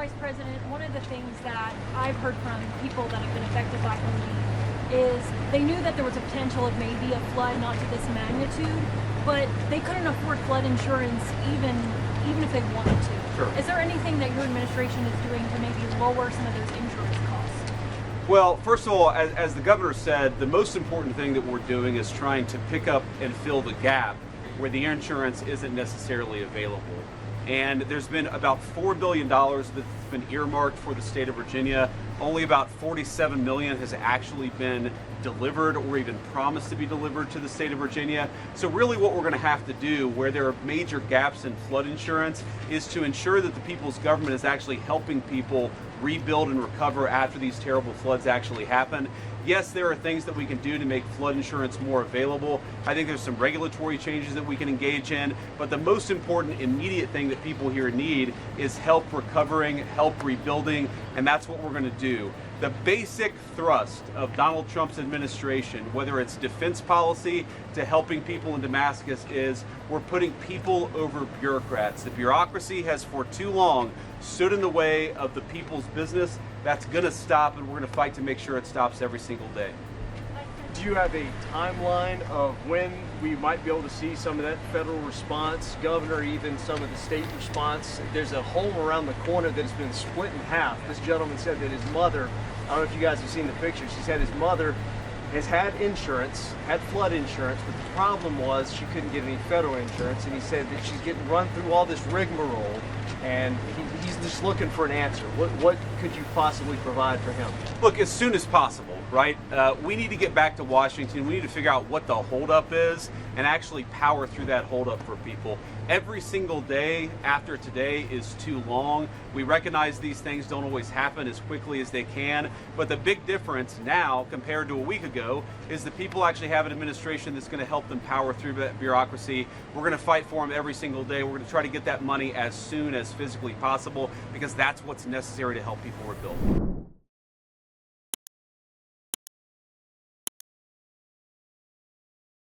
Vice President, one of the things that I've heard from people that have been affected by Haiti is they knew that there was a potential of maybe a flood, not to this magnitude, but they couldn't afford flood insurance even if they wanted to. Sure. Is there anything that your administration is doing to maybe lower some of those insurance costs? Well, first of all, as the governor said, the most important thing that we're doing is trying to pick up and fill the gap where the insurance isn't necessarily available. And there's been about $4 billion that's been earmarked for the state of Virginia. Only about $47 million has actually been delivered or even promised to be delivered to the state of Virginia. So really what we're going to have to do where there are major gaps in flood insurance is to ensure that the people's government is actually helping people rebuild and recover after these terrible floods actually happen. Yes, there are things that we can do to make flood insurance more available. I think there's some regulatory changes that we can engage in, but the most important immediate thing that people here need is help recovering, help rebuilding, and that's what we're going to do. The basic thrust of Donald Trump's administration, whether it's defense policy to helping people in Damascus, is we're putting people over bureaucrats. The bureaucracy has for too long stood in the way of the people's business. That's going to stop, and we're going to fight to make sure it stops every single day. Do you have a timeline of when we might be able to see some of that federal response, governor, even some of the state response? There's a home around the corner that has been split in half. This gentleman said that his mother, I don't know if you guys have seen the pictures, he said his mother has had insurance, had flood insurance, but the problem was she couldn't get any federal insurance, and he said that she's getting run through all this rigmarole, and he's just looking for an answer. What could you possibly provide for him? Look, as soon as possible, right? We need to get back to Washington. We need to figure out what the holdup is and actually power through that holdup for people. Every single day after today is too long. We recognize these things don't always happen as quickly as they can, but the big difference now compared to a week ago is that people actually have an administration that's going to help them power through that bureaucracy. We're going to fight for them every single day. We're going to try to get that money as soon as physically possible because that's what's necessary to help people rebuild.